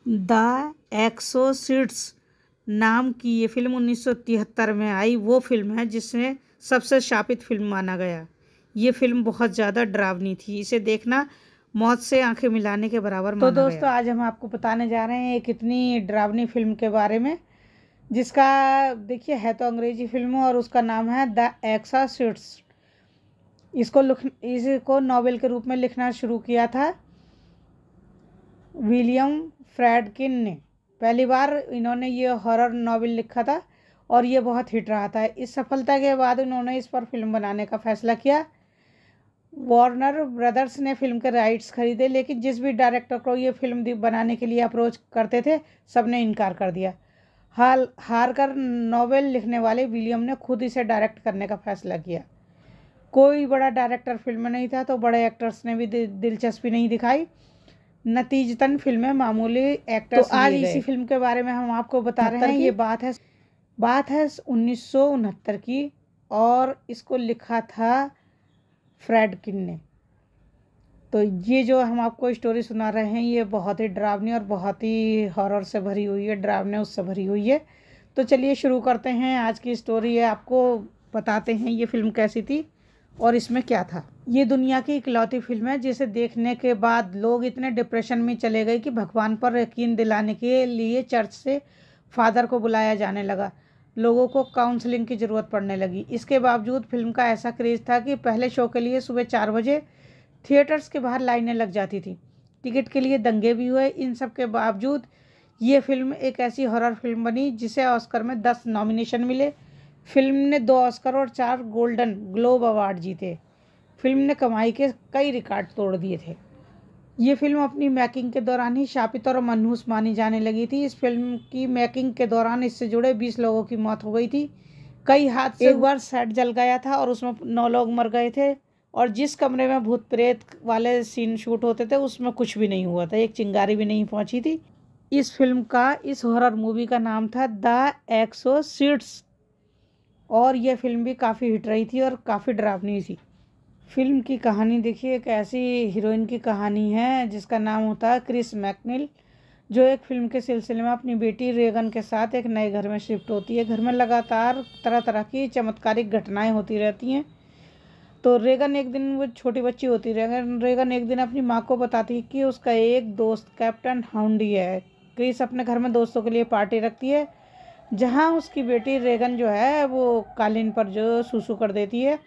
The एक्सोर्सिस्ट नाम की ये फिल्म 1973 में आई। वो फिल्म है जिसमें सबसे शापित फिल्म माना गया। ये फिल्म बहुत ज़्यादा डरावनी थी। इसे देखना मौत से आंखें मिलाने के बराबर माना गया। तो दोस्तों आज हम आपको बताने जा रहे हैं एक इतनी डरावनी फिल्म के बारे में जिसका देखिए है तो अंग्रेजी फिल्म और उसका नाम है द एक्सोर्सिस्ट। इसको नॉवेल के रूप में लिखना शुरू किया था विलियम फ्रैडकिन ने। पहली बार इन्होंने ये हॉरर नॉवेल लिखा था और ये बहुत हिट रहा था। इस सफलता के बाद इन्होंने इस पर फिल्म बनाने का फैसला किया। वार्नर ब्रदर्स ने फिल्म के राइट्स खरीदे, लेकिन जिस भी डायरेक्टर को ये फिल्म बनाने के लिए अप्रोच करते थे सबने इनकार कर दिया। हार कर नॉवेल लिखने वाले विलियम ने खुद इसे डायरेक्ट करने का फैसला किया। कोई बड़ा डायरेक्टर फिल्म में नहीं था तो बड़े एक्टर्स ने भी दिलचस्पी नहीं दिखाई। नतीजतन फिल्में मामूली एक्टर्स तो आज इसी फिल्म के बारे में हम आपको बता रहे हैं। ये बात है 1969 की और इसको लिखा था फ्रैडकिन ने। तो ये जो हम आपको स्टोरी सुना रहे हैं ये बहुत ही डरावनी और बहुत ही हॉरर से भरी हुई है, डरावने उससे भरी हुई है। तो चलिए शुरू करते हैं आज की स्टोरी। है आपको बताते हैं ये फिल्म कैसी थी और इसमें क्या था। ये दुनिया की इकलौती फिल्म है जिसे देखने के बाद लोग इतने डिप्रेशन में चले गए कि भगवान पर यकीन दिलाने के लिए चर्च से फादर को बुलाया जाने लगा। लोगों को काउंसलिंग की ज़रूरत पड़ने लगी। इसके बावजूद फिल्म का ऐसा क्रेज़ था कि पहले शो के लिए सुबह 4 बजे थिएटर्स के बाहर लाइनें लग जाती थी। टिकट के लिए दंगे भी हुए। इन सब के बावजूद ये फिल्म एक ऐसी हॉरर फिल्म बनी जिसे ऑस्कर में 10 नॉमिनेशन मिले। फिल्म ने 2 ऑस्कर और 4 गोल्डन ग्लोब अवार्ड जीते। फिल्म ने कमाई के कई रिकॉर्ड तोड़ दिए थे। ये फिल्म अपनी मेकिंग के दौरान ही शापित और मनहूस मानी जाने लगी थी। इस फिल्म की मेकिंग के दौरान इससे जुड़े 20 लोगों की मौत हो गई थी। कई हादसे, एक बार सेट जल गया था और उसमें 9 लोग मर गए थे। और जिस कमरे में भूत प्रेत वाले सीन शूट होते थे उसमें कुछ भी नहीं हुआ था, एक चिंगारी भी नहीं पहुंची थी। इस हॉरर मूवी का नाम था द एक्सोर्सिस्ट और यह फिल्म भी काफ़ी हिट रही थी और काफ़ी डरावनी थी। फिल्म की कहानी देखिए, एक ऐसी हीरोइन की कहानी है जिसका नाम होता है क्रिस मैकनील, जो एक फिल्म के सिलसिले में अपनी बेटी रेगन के साथ एक नए घर में शिफ्ट होती है। घर में लगातार तरह तरह की चमत्कारिक घटनाएं होती रहती हैं। तो रेगन एक दिन, वो छोटी बच्ची होती रेगन एक दिन अपनी माँ को बताती है कि उसका एक दोस्त कैप्टन हाउंडी है। क्रिस अपने घर में दोस्तों के लिए पार्टी रखती है जहाँ उसकी बेटी रेगन जो है वो कालीन पर जो सूसू कर देती है।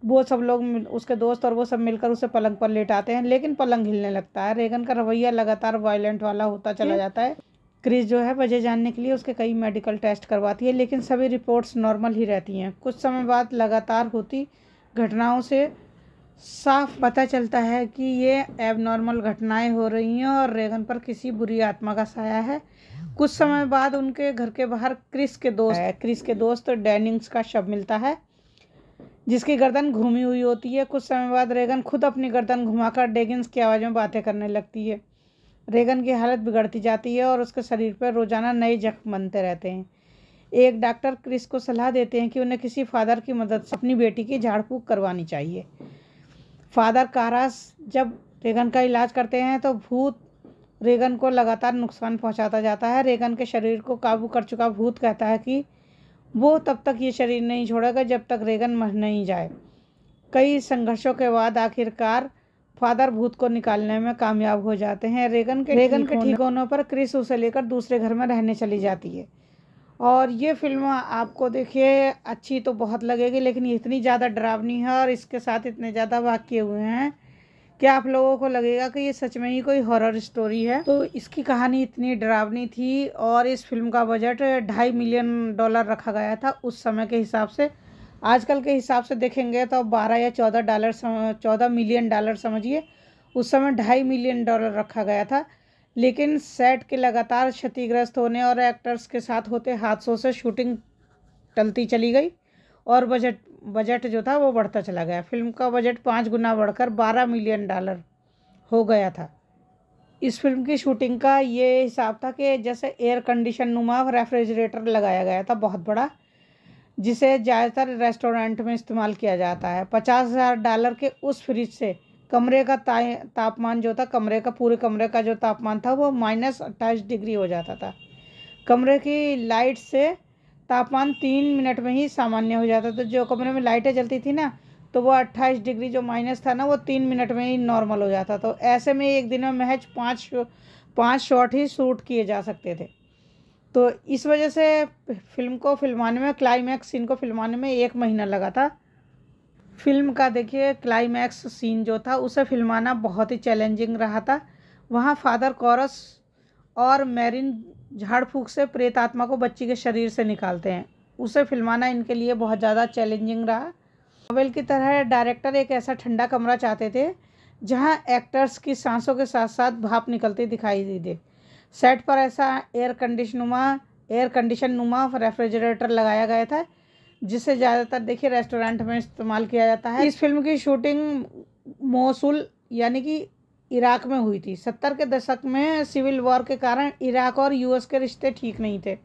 वो सब लोग, उसके दोस्त और वो सब मिलकर उसे पलंग पर लेटाते हैं, लेकिन पलंग हिलने लगता है। रेगन का रवैया लगातार वायलेंट वाला होता चला जाता है। क्रिस जो है वजह जानने के लिए उसके कई मेडिकल टेस्ट करवाती है, लेकिन सभी रिपोर्ट्स नॉर्मल ही रहती हैं। कुछ समय बाद लगातार होती घटनाओं से साफ पता चलता है कि ये एबनॉर्मल घटनाएं हो रही हैं और रेगन पर किसी बुरी आत्मा का साया है। कुछ समय बाद उनके घर के बाहर क्रिस के दोस्त डेनिंग्स का शव मिलता है जिसकी गर्दन घूमी हुई होती है। कुछ समय बाद रेगन खुद अपनी गर्दन घुमाकर डेगिंग्स की आवाज़ में बातें करने लगती है। रेगन की हालत बिगड़ती जाती है और उसके शरीर पर रोजाना नए जख्म बनते रहते हैं। एक डॉक्टर क्रिस को सलाह देते हैं कि उन्हें किसी फादर की मदद से अपनी बेटी की झाड़ फूँक करवानी चाहिए। फादर कारास जब रेगन का इलाज करते हैं तो भूत रेगन को लगातार नुकसान पहुंचाता जाता है। रेगन के शरीर को काबू कर चुका भूत कहता है कि वो तब तक ये शरीर नहीं छोड़ेगा जब तक रेगन मर नहीं जाए। कई संघर्षों के बाद आखिरकार फादर भूत को निकालने में कामयाब हो जाते हैं। रेगन के ठीक होने पर क्रिस उसे लेकर दूसरे घर में रहने चली जाती है। और ये फिल्म आपको देखिए अच्छी तो बहुत लगेगी, लेकिन ये इतनी ज़्यादा डरावनी है और इसके साथ इतने ज़्यादा वाक़ये हुए हैं कि आप लोगों को लगेगा कि ये सच में ही कोई हॉरर स्टोरी है। तो इसकी कहानी इतनी डरावनी थी और इस फिल्म का बजट $2.5 मिलियन रखा गया था उस समय के हिसाब से। आजकल के हिसाब से देखेंगे तो 12 या $14 मिलियन समझिए। उस समय $2.5 मिलियन रखा गया था, लेकिन सेट के लगातार क्षतिग्रस्त होने और एक्टर्स के साथ होते हादसों से शूटिंग टलती चली गई और बजट जो था वो बढ़ता चला गया। फिल्म का बजट 5 गुना बढ़कर $12 मिलियन हो गया था। इस फिल्म की शूटिंग का ये हिसाब था कि जैसे एयर कंडीशन नुमा रेफ्रिजरेटर लगाया गया था बहुत बड़ा, जिसे ज़्यादातर रेस्टोरेंट में इस्तेमाल किया जाता है। $50,000 के उस फ्रिज से कमरे का तापमान जो था, पूरे कमरे का जो तापमान था वो -28 डिग्री हो जाता था। कमरे की लाइट से तापमान 3 मिनट में ही सामान्य हो जाता था। जो कमरे में लाइटें जलती थी ना, तो वो 28 डिग्री जो माइनस था ना, वो 3 मिनट में ही नॉर्मल हो जाता। तो ऐसे में एक दिन में महज 5 शॉट ही शूट किए जा सकते थे। तो इस वजह से फिल्म को फिल्माने में, क्लाइमैक्स सीन को फिल्माने में 1 महीना लगा था। फिल्म का देखिए क्लाइमैक्स सीन जो था उसे फिल्माना बहुत ही चैलेंजिंग रहा था। वहाँ फादर कोरस और मैरिन झाड़ फूक से प्रेत आत्मा को बच्ची के शरीर से निकालते हैं। उसे फिल्माना इनके लिए बहुत ज़्यादा चैलेंजिंग रहा। नॉवेल की तरह डायरेक्टर एक ऐसा ठंडा कमरा चाहते थे जहाँ एक्टर्स की सांसों के साथ साथ भाप निकलती दिखाई दे। सेट पर ऐसा एयर कंडीशन नुमा रेफ्रिजरेटर लगाया गया था, जिसे ज़्यादातर देखिए रेस्टोरेंट में इस्तेमाल किया जाता है। इस फिल्म की शूटिंग मोसुल यानी कि इराक में हुई थी। 70 के दशक में सिविल वॉर के कारण इराक और यूएस के रिश्ते ठीक नहीं थे।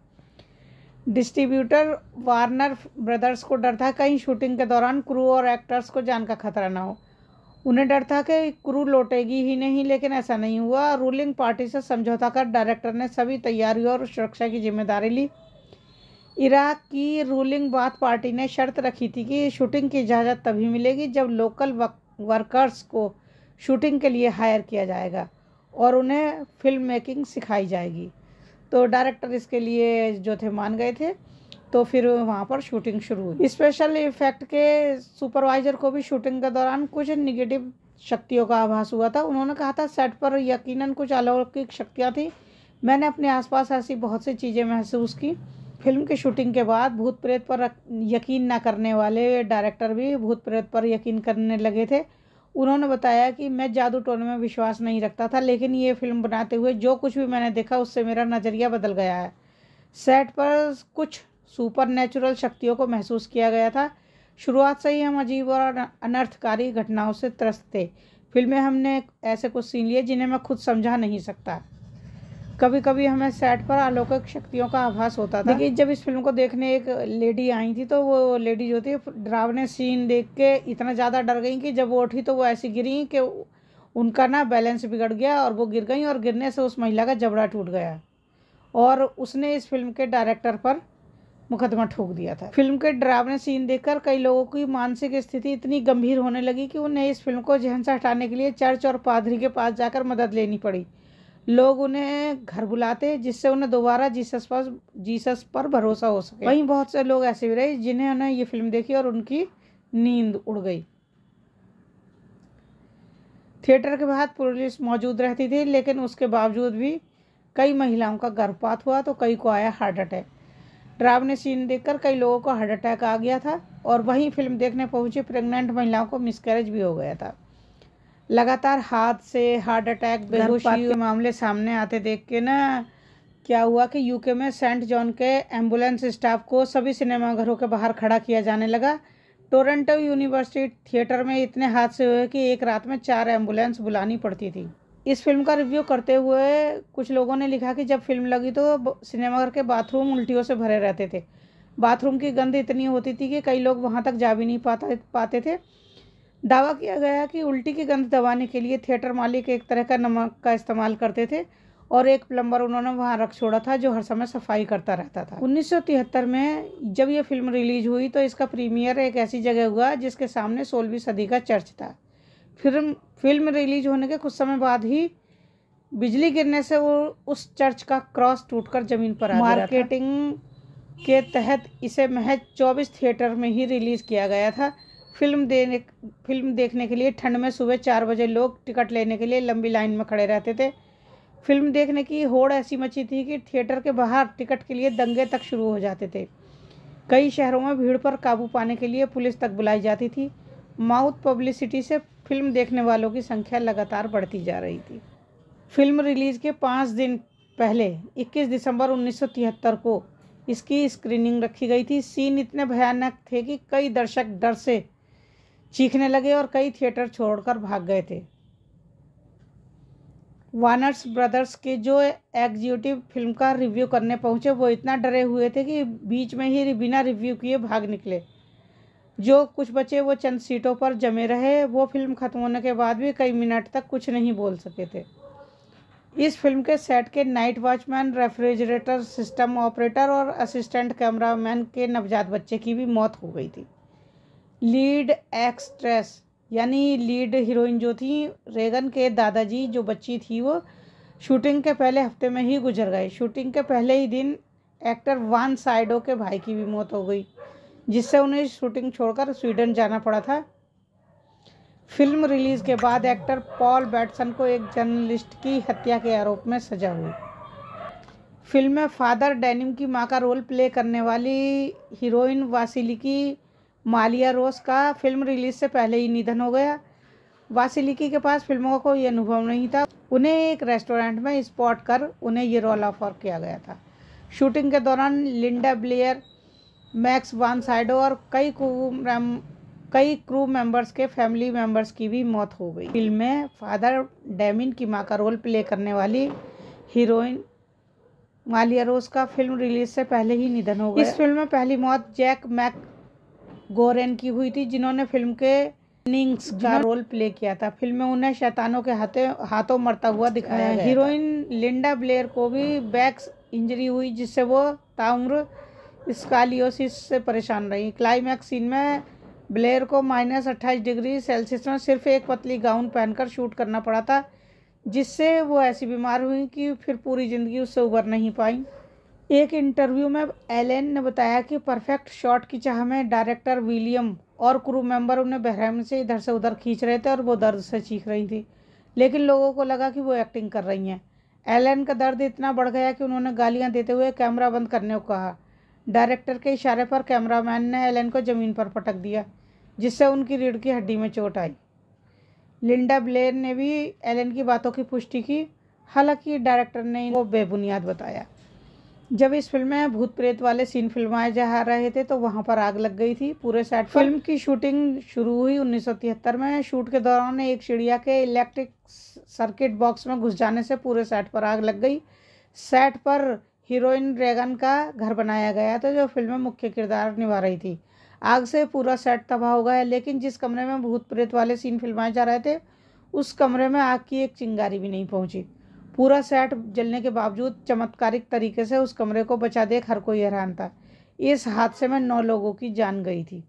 डिस्ट्रीब्यूटर वार्नर ब्रदर्स को डर था कहीं शूटिंग के दौरान क्रू और एक्टर्स को जान का खतरा ना हो। उन्हें डर था कि क्रू लौटेगी ही नहीं, लेकिन ऐसा नहीं हुआ। रूलिंग पार्टी से समझौता कर डायरेक्टर ने सभी तैयारियों और सुरक्षा की जिम्मेदारी ली। इराक की रूलिंग बाथ पार्टी ने शर्त रखी थी कि शूटिंग की इजाज़त तभी मिलेगी जब लोकल वर्कर्स को शूटिंग के लिए हायर किया जाएगा और उन्हें फिल्म मेकिंग सिखाई जाएगी। तो डायरेक्टर इसके लिए जो थे मान गए थे। तो फिर वहाँ पर शूटिंग शुरू हुई। स्पेशल इफेक्ट के सुपरवाइजर को भी शूटिंग के दौरान कुछ निगेटिव शक्तियों का आभास हुआ था। उन्होंने कहा था सेट पर यकीनन कुछ अलौकिक शक्तियाँ थी। मैंने अपने आसपास ऐसी बहुत सी चीज़ें महसूस की। फिल्म की शूटिंग के बाद भूत प्रेत पर यकीन न करने वाले डायरेक्टर भी भूत प्रेत पर यकीन करने लगे थे। उन्होंने बताया कि मैं जादू टोने में विश्वास नहीं रखता था, लेकिन ये फिल्म बनाते हुए जो कुछ भी मैंने देखा उससे मेरा नज़रिया बदल गया है। सेट पर कुछ सुपर नेचुरल शक्तियों को महसूस किया गया था। शुरुआत से ही हम अजीब और अनर्थकारी घटनाओं से त्रस्त थे। फिल्म में हमने ऐसे कुछ सीन लिए जिन्हें मैं खुद समझा नहीं सकता। कभी कभी हमें सेट पर अलौकिक शक्तियों का आभास होता था। देखिए, जब इस फिल्म को देखने एक लेडी आई थी तो वो लेडी जो थी डरावने सीन देख के इतना ज़्यादा डर गई कि जब वो उठी तो वो ऐसी गिरी कि उनका ना बैलेंस बिगड़ गया और वो गिर गई और गिरने से उस महिला का जबड़ा टूट गया और उसने इस फिल्म के डायरेक्टर पर मुकदमा ठोक दिया था। फिल्म के डरावने सीन देखकर कई लोगों की मानसिक स्थिति इतनी गंभीर होने लगी कि उन्हें इस फिल्म को जहन से हटाने के लिए चर्च और पादरी के पास जाकर मदद लेनी पड़ी। लोग उन्हें घर बुलाते जिससे उन्हें दोबारा जीसस पर भरोसा हो सके। वहीं बहुत से लोग ऐसे भी रहे जिन्हें ये फिल्म देखी और उनकी नींद उड़ गई। थिएटर के बाहर पुलिस मौजूद रहती थी, लेकिन उसके बावजूद भी कई महिलाओं का गर्भपात हुआ तो कई को आया हार्ट अटैक। डरावने सीन देखकर कई लोगों को हार्ट अटैक आ गया था और वहीं फिल्म देखने पहुंची प्रेग्नेंट महिलाओं को मिसकैरेज भी हो गया था। लगातार हादसे, हार्ट अटैक, बेहोशी के मामले सामने आते देख के ना क्या हुआ कि यूके में सेंट जॉन के एम्बुलेंस स्टाफ को सभी सिनेमाघरों के बाहर खड़ा किया जाने लगा। टोरंटो यूनिवर्सिटी थिएटर में इतने हादसे हुए कि एक रात में 4 एम्बुलेंस बुलानी पड़ती थी। इस फिल्म का रिव्यू करते हुए कुछ लोगों ने लिखा कि जब फिल्म लगी तो सिनेमाघर के बाथरूम उल्टियों से भरे रहते थे। बाथरूम की गंध इतनी होती थी कि कई लोग वहां तक जा भी नहीं पाते थे। दावा किया गया कि उल्टी की गंध दबाने के लिए थिएटर मालिक एक तरह का नमक का इस्तेमाल करते थे और एक प्लम्बर उन्होंने वहां रख छोड़ा था जो हर समय सफाई करता रहता था। 1973 में जब यह फिल्म रिलीज हुई तो इसका प्रीमियर एक ऐसी जगह हुआ जिसके सामने 16वीं सदी का चर्च था। फिल्म रिलीज होने के कुछ समय बाद ही बिजली गिरने से वो उस चर्च का क्रॉस टूटकर जमीन पर आ गया था। मार्केटिंग के तहत इसे महज 24 थिएटर में ही रिलीज किया गया था। फिल्म देखने के लिए ठंड में सुबह 4 बजे लोग टिकट लेने के लिए लंबी लाइन में खड़े रहते थे। फिल्म देखने की होड़ ऐसी मची थी कि थिएटर के बाहर टिकट के लिए दंगे तक शुरू हो जाते थे। कई शहरों में भीड़ पर काबू पाने के लिए पुलिस तक बुलाई जाती थी। माउथ पब्लिसिटी से फिल्म देखने वालों की संख्या लगातार बढ़ती जा रही थी। फिल्म रिलीज के 5 दिन पहले 21 दिसंबर 1973 को इसकी स्क्रीनिंग रखी गई थी। सीन इतने भयानक थे कि कई दर्शक डर से चीखने लगे और कई थिएटर छोड़कर भाग गए थे। वार्नर ब्रदर्स के जो एग्जीक्यूटिव फिल्म का रिव्यू करने पहुंचे वो इतना डरे हुए थे कि बीच में ही बिना रिव्यू किए भाग निकले। जो कुछ बचे वो चंद सीटों पर जमे रहे। वो फिल्म खत्म होने के बाद भी कई मिनट तक कुछ नहीं बोल सके थे। इस फिल्म के सेट के night watchman, refrigerator system operator और असिस्टेंट कैमरामैन के नवजात बच्चे की भी मौत हो गई थी। लीड एक्ट्रेस यानी लीड हीरोइन जो थी, रेगन के दादाजी जो बच्ची थी, वो शूटिंग के पहले हफ्ते में ही गुजर गए। शूटिंग के पहले ही दिन एक्टर वान साइडो के भाई की भी मौत हो गई, जिससे उन्हें शूटिंग छोड़कर स्वीडन जाना पड़ा था। फिल्म रिलीज के बाद एक्टर पॉल बैटसन को एक जर्नलिस्ट की हत्या के आरोप में सजा हुई। फिल्म में फादर डेनिम की मां का रोल प्ले करने वाली हीरोइन वासिलिकी मालिया रोस का फिल्म रिलीज से पहले ही निधन हो गया। वासिलिकी के पास फिल्मों का कोई अनुभव नहीं था। उन्हें एक रेस्टोरेंट में स्पॉट कर उन्हें ये रोल ऑफर किया गया था। शूटिंग के दौरान लिंडा ब्लेयर, मैक्स वान साइडो और कई क्रू मेंबर्स के फैमिली मेंबर्स की भी मौत हो गई। फिल्म में फादर डेमिन की मां का रोल प्ले करने वाली हीरोइन मालिया रोस का फिल्म रिलीज से पहले ही निधन हो गया। इस फिल्म में पहली मौत जैक मैकगोरेन की हुई थी, जिन्होंने फिल्म के निंग्स का रोल प्ले किया था। फिल्म में उन्हें शैतानों के हाथों मरता हुआ दिखाया गया। हीरोइन लिंडा ब्लेयर को भी बैक इंजरी हुई, जिससे वो ताउम्र स्कालियोसिस से परेशान रही। क्लाइमैक्स सीन में ब्लेयर को -28 डिग्री सेल्सियस में सिर्फ एक पतली गाउन पहनकर शूट करना पड़ा था, जिससे वो ऐसी बीमार हुई कि फिर पूरी ज़िंदगी उससे उबर नहीं पाई। एक इंटरव्यू में एलेन ने बताया कि परफेक्ट शॉट की चाह में डायरेक्टर विलियम और क्रू मेंबर उन्हें बेरहमी से इधर से उधर खींच रहे थे और वो दर्द से चीख रही थी, लेकिन लोगों को लगा कि वो एक्टिंग कर रही हैं। एलेन का दर्द इतना बढ़ गया कि उन्होंने गालियां देते हुए कैमरा बंद करने को कहा। डायरेक्टर के इशारे पर कैमरामैन ने एलेन को ज़मीन पर पटक दिया, जिससे उनकी रीढ़ की हड्डी में चोट आई। लिंडा ब्लेयर ने भी एलेन की बातों की पुष्टि की, हालांकि डायरेक्टर ने इनको बेबुनियाद बताया। जब इस फिल्म में भूत प्रेत वाले सीन फिल्माए जा रहे थे तो वहां पर आग लग गई थी पूरे सेट पर। फिल्म की शूटिंग शुरू हुई 1973 में। शूट के दौरान एक चिड़िया के इलेक्ट्रिक सर्किट बॉक्स में घुस जाने से पूरे सेट पर आग लग गई। सेट पर हीरोइन रेगन का घर बनाया गया था, जो फिल्म में मुख्य किरदार निभा रही थी। आग से पूरा सेट तबाह हो गया, लेकिन जिस कमरे में भूत प्रेत वाले सीन फिल्माए जा रहे थे उस कमरे में आग की एक चिंगारी भी नहीं पहुंची। पूरा सेट जलने के बावजूद चमत्कारिक तरीके से उस कमरे को बचा देख हर कोई हैरान था। इस हादसे में 9 लोगों की जान गई थी।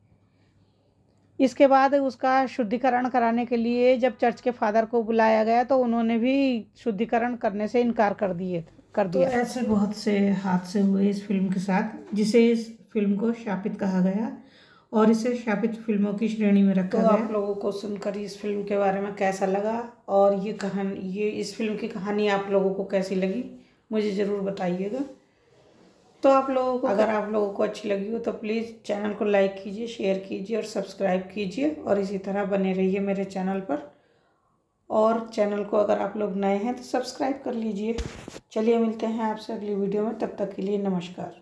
इसके बाद उसका शुद्धिकरण कराने के लिए जब चर्च के फादर को बुलाया गया तो उन्होंने भी शुद्धिकरण करने से इनकार कर दिया। तो ऐसे बहुत से हादसे हुए इस फिल्म के साथ, जिसे इस फिल्म को शापित कहा गया और इसे शापित फिल्मों की श्रेणी में रखा गया। आप लोगों को सुनकर इस फिल्म के बारे में कैसा लगा और ये इस फिल्म की कहानी आप लोगों को कैसी लगी, मुझे ज़रूर बताइएगा। तो आप लोगों को अगर आप लोगों को अच्छी लगी हो तो प्लीज़ चैनल को लाइक कीजिए, शेयर कीजिए और सब्सक्राइब कीजिए और इसी तरह बने रहिए मेरे चैनल पर। और चैनल को अगर आप लोग नए हैं तो सब्सक्राइब कर लीजिए। चलिए मिलते हैं आपसे अगली वीडियो में, तब तक के लिए नमस्कार।